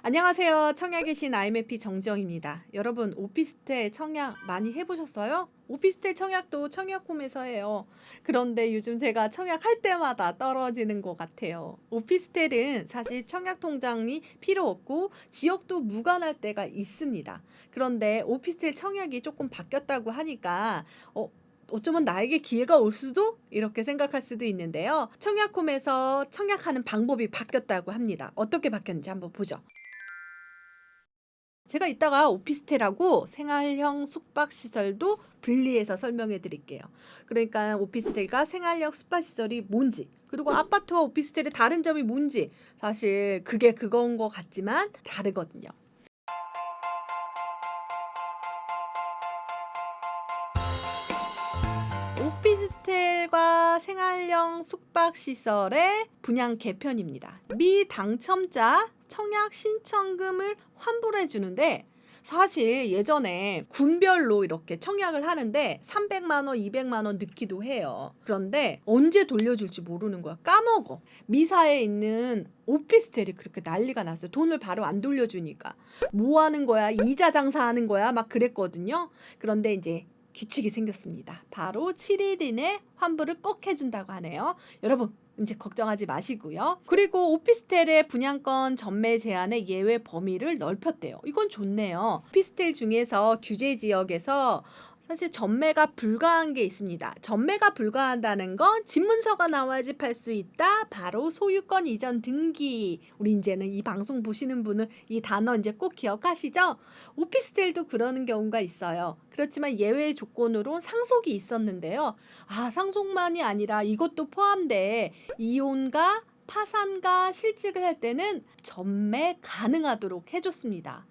안녕하세요. 청약에 계신 IMFP 정지영입니다. 여러분, 오피스텔 청약 많이 해보셨어요? 오피스텔 청약도 청약홈에서 해요. 그런데 요즘 제가 청약할 때마다 떨어지는 것 같아요. 오피스텔은 사실 청약 통장이 필요 없고 지역도 무관할 때가 있습니다. 그런데 오피스텔 청약이 조금 바뀌었다고 하니까 어쩌면 나에게 기회가 올 수도? 이렇게 생각할 수도 있는데요. 청약홈에서 청약하는 방법이 바뀌었다고 합니다. 어떻게 바뀌었는지 한번 보죠. 제가 이따가 오피스텔하고 생활형 숙박시설도 분리해서 설명해 드릴게요. 그러니까 오피스텔과 생활형 숙박시설이 뭔지, 그리고 아파트와 오피스텔의 다른 점이 뭔지, 사실 그게 그건 것 같지만 다르거든요. 오피스텔과 생활형 숙박시설의 분양 개편입니다. 미당첨자 청약 신청금을 환불해 주는데, 사실 예전에 군별로 이렇게 청약을 하는데 300만 원, 200만 원 넣기도 해요. 그런데 언제 돌려줄지 모르는 거야. 까먹어. 미사에 있는 오피스텔이 그렇게 난리가 났어요. 돈을 바로 안 돌려주니까. 뭐 하는 거야? 이자 장사하는 거야? 막 그랬거든요. 그런데 이제 규칙이 생겼습니다. 바로 7일 이내 환불을 꼭 해준다고 하네요. 여러분, 이제 걱정하지 마시고요. 그리고 오피스텔의 분양권 전매 제한의 예외 범위를 넓혔대요. 이건 좋네요. 오피스텔 중에서 규제 지역에서 사실 전매가 불가한 게 있습니다. 전매가 불가한다는 건 집문서가 나와야지 팔 수 있다. 바로 소유권 이전 등기. 우리 이제는 이 방송 보시는 분은 이 단어 이제 꼭 기억하시죠? 오피스텔도 그러는 경우가 있어요. 그렇지만 예외 조건으로 상속이 있었는데요. 상속만이 아니라 이것도 포함돼 이혼과 파산과 실직을 할 때는 전매 가능하도록 해줬습니다.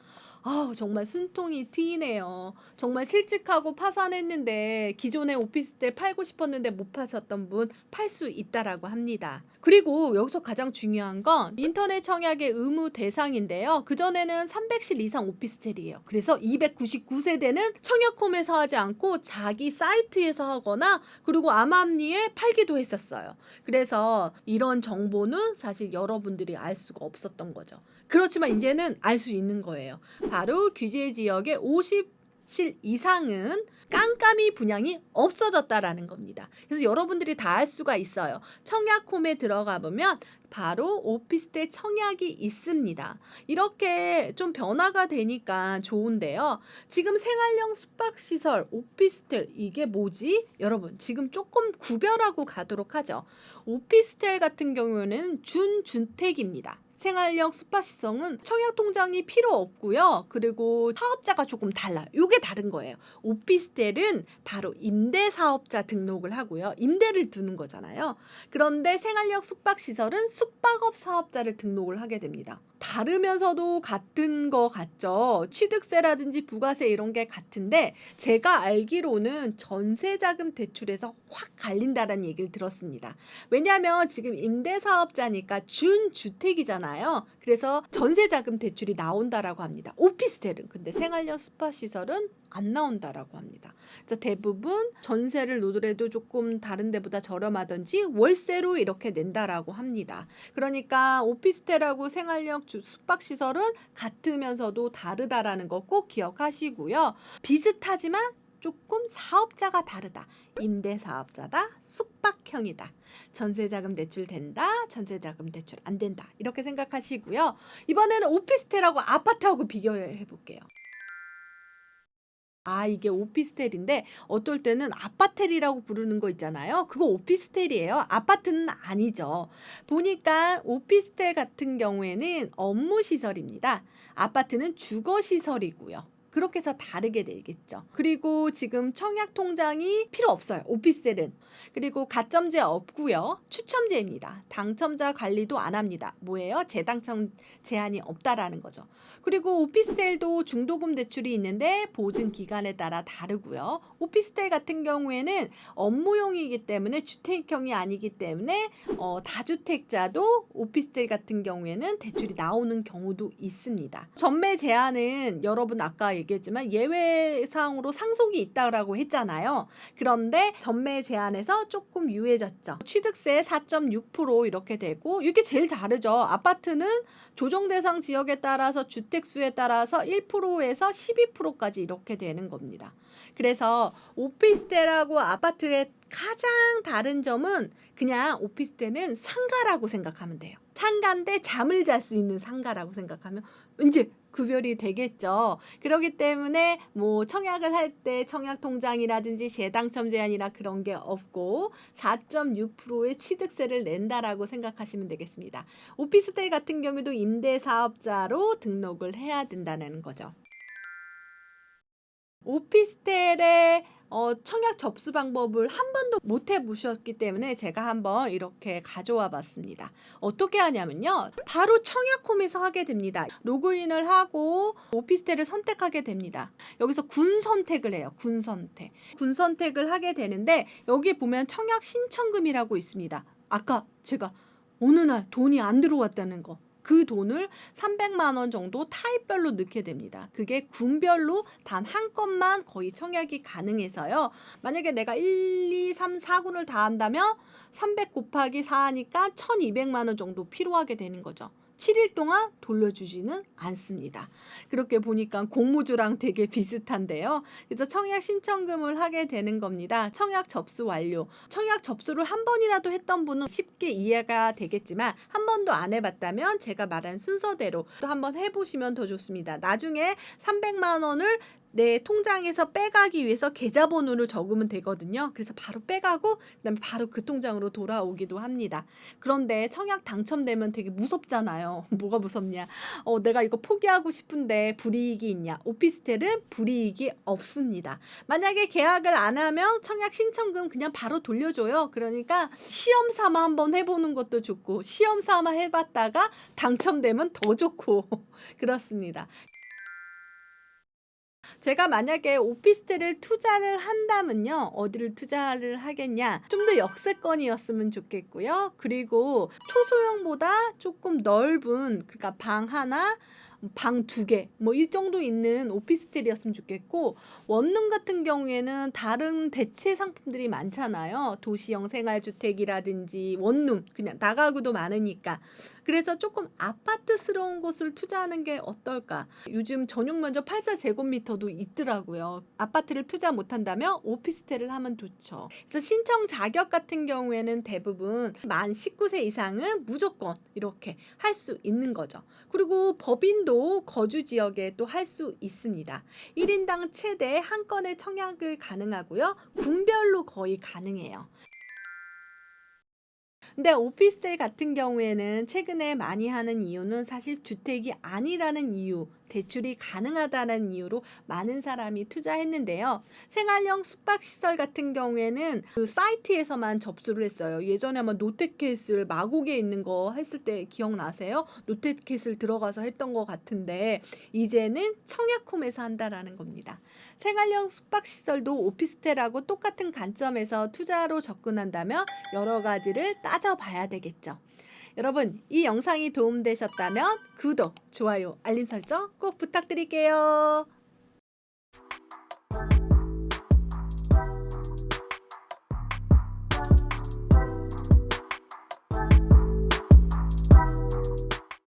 정말 숨통이 트이네요. 정말 실직하고 파산했는데 기존의 오피스텔 팔고 싶었는데 못 파셨던 분 팔 수 있다라고 합니다. 그리고 여기서 가장 중요한 건 인터넷 청약의 의무 대상인데요. 그전에는 300실 이상 오피스텔이에요. 그래서 299세대는 청약홈에서 하지 않고 자기 사이트에서 하거나 그리고 암암리에 팔기도 했었어요. 그래서 이런 정보는 사실 여러분들이 알 수가 없었던 거죠. 그렇지만 이제는 알 수 있는 거예요. 바로 규제 지역의 50실 이상은 깜깜이 분양이 없어졌다라는 겁니다. 그래서 여러분들이 다 알 수가 있어요. 청약홈에 들어가 보면 바로 오피스텔 청약이 있습니다. 이렇게 좀 변화가 되니까 좋은데요. 지금 생활형 숙박시설, 오피스텔 이게 뭐지? 여러분 지금 조금 구별하고 가도록 하죠. 오피스텔 같은 경우에는 준주택입니다. 생활형 숙박시설은 청약통장이 필요 없고요. 그리고 사업자가 조금 달라요. 이게 다른 거예요. 오피스텔은 바로 임대사업자 등록을 하고요. 임대를 두는 거잖아요. 그런데 생활형 숙박시설은 숙박업 사업자를 등록을 하게 됩니다. 다르면서도 같은 거 같죠. 취득세라든지 부가세 이런 게 같은데 제가 알기로는 전세자금 대출에서 확 갈린다는 얘기를 들었습니다. 왜냐하면 지금 임대사업자니까 준주택이잖아요. 그래서 전세자금 대출이 나온다라고 합니다. 오피스텔은. 근데 생활형 숙박시설은 안 나온다라고 합니다. 그래서 대부분 전세를 놓더라도 조금 다른 데보다 저렴하든지 월세로 이렇게 낸다라고 합니다. 그러니까 오피스텔하고 생활형 숙박시설은 같으면서도 다르다라는 거 꼭 기억하시고요. 비슷하지만 조금 사업자가 다르다. 임대사업자다. 숙박형이다. 전세자금 대출 된다. 전세자금 대출 안 된다. 이렇게 생각하시고요. 이번에는 오피스텔하고 아파트하고 비교해 볼게요. 이게 오피스텔인데 어떨 때는 아파텔이라고 부르는 거 있잖아요. 그거 오피스텔이에요. 아파트는 아니죠. 보니까 오피스텔 같은 경우에는 업무시설입니다. 아파트는 주거시설이고요. 그렇게 해서 다르게 되겠죠. 그리고 지금 청약 통장이 필요 없어요. 오피스텔은. 그리고 가점제 없고요. 추첨제입니다. 당첨자 관리도 안 합니다. 뭐예요? 재당첨 제한이 없다라는 거죠. 그리고 오피스텔도 중도금 대출이 있는데 보증 기간에 따라 다르고요. 오피스텔 같은 경우에는 업무용이기 때문에 주택형이 아니기 때문에 다주택자도 오피스텔 같은 경우에는 대출이 나오는 경우도 있습니다. 전매 제한은 여러분 아까 얘기했지만 예외상으로 상속이 있다라고 했잖아요. 그런데 전매 제한에서 조금 유예졌죠. 취득세 4.6% 이렇게 되고 이게 제일 다르죠. 아파트는 조정 대상 지역에 따라서 주택수에 따라서 1%에서 12%까지 이렇게 되는 겁니다. 그래서 오피스텔하고 아파트의 가장 다른 점은 그냥 오피스텔은 상가라고 생각하면 돼요. 상가인데 잠을 잘 수 있는 상가라고 생각하면 이제 구별이 되겠죠. 그렇기 때문에 뭐 청약을 할 때 청약 통장이라든지 재당첨 제한이나 그런 게 없고 4.6%의 취득세를 낸다라고 생각하시면 되겠습니다. 오피스텔 같은 경우도 임대사업자로 등록을 해야 된다는 거죠. 오피스텔의 청약 접수 방법을 한 번도 못 해보셨기 때문에 제가 한번 이렇게 가져와 봤습니다. 어떻게 하냐면요. 바로 청약홈에서 하게 됩니다. 로그인을 하고 오피스텔을 선택하게 됩니다. 여기서 군 선택을 해요. 군 선택. 군 선택을 하게 되는데 여기 보면 청약 신청금이라고 있습니다. 아까 제가 어느 날 돈이 안 들어왔다는 거. 그 돈을 300만 원 정도 타입별로 넣게 됩니다. 그게 군별로 단 한 건만 거의 청약이 가능해서요. 만약에 내가 1, 2, 3, 4군을 다 한다면 300 곱하기 4 하니까 1200만 원 정도 필요하게 되는 거죠. 7일 동안 돌려주지는 않습니다. 그렇게 보니까 공모주랑 되게 비슷한데요. 그래서 청약 신청금을 하게 되는 겁니다. 청약 접수 완료. 청약 접수를 한 번이라도 했던 분은 쉽게 이해가 되겠지만 한 번도 안 해봤다면 제가 말한 순서대로 또 한번 해보시면 더 좋습니다. 나중에 300만 원을 내 통장에서 빼가기 위해서 계좌번호를 적으면 되거든요. 그래서 바로 빼가고 그다음에 바로 그 통장으로 돌아오기도 합니다. 그런데 청약 당첨되면 되게 무섭잖아요. 뭐가 무섭냐? 내가 이거 포기하고 싶은데 불이익이 있냐? 오피스텔은 불이익이 없습니다. 만약에 계약을 안 하면 청약 신청금 그냥 바로 돌려줘요. 그러니까 시험 삼아 한번 해보는 것도 좋고 시험 삼아 해봤다가 당첨되면 더 좋고 그렇습니다. 제가 만약에 오피스텔을 투자를 한다면요. 어디를 투자를 하겠냐? 좀 더 역세권이었으면 좋겠고요. 그리고 초소형보다 조금 넓은 그러니까 방 하나 방 2개 뭐 이 정도 있는 오피스텔이었으면 좋겠고 원룸 같은 경우에는 다른 대체 상품들이 많잖아요. 도시형 생활주택이라든지 원룸 그냥 다가구도 많으니까 그래서 조금 아파트스러운 곳을 투자하는 게 어떨까? 요즘 전용 면적 84제곱미터도 있더라고요. 아파트를 투자 못한다면 오피스텔을 하면 좋죠. 그래서 신청 자격 같은 경우에는 대부분 만 19세 이상은 무조건 이렇게 할 수 있는 거죠. 그리고 법인도 거주 지역에 또 할 수 있습니다. 1인당 최대 한 건의 청약을 가능하고요. 군별로 거의 가능해요. 근데 오피스텔 같은 경우에는 최근에 많이 하는 이유는 사실 주택이 아니라는 이유, 대출이 가능하다는 이유로 많은 사람이 투자했는데요. 생활형 숙박시설 같은 경우에는 그 사이트에서만 접수를 했어요. 예전에 아마 노태캐슬 마곡에 있는 거 했을 때 기억나세요? 노태캐슬 들어가서 했던 것 같은데 이제는 청약홈에서 한다라는 겁니다. 생활형 숙박시설도 오피스텔하고 똑같은 관점에서 투자로 접근한다면 여러 가지를 따져봐야 되겠죠. 여러분, 이 영상이 도움되셨다면 구독, 좋아요, 알림 설정 꼭 부탁드릴게요.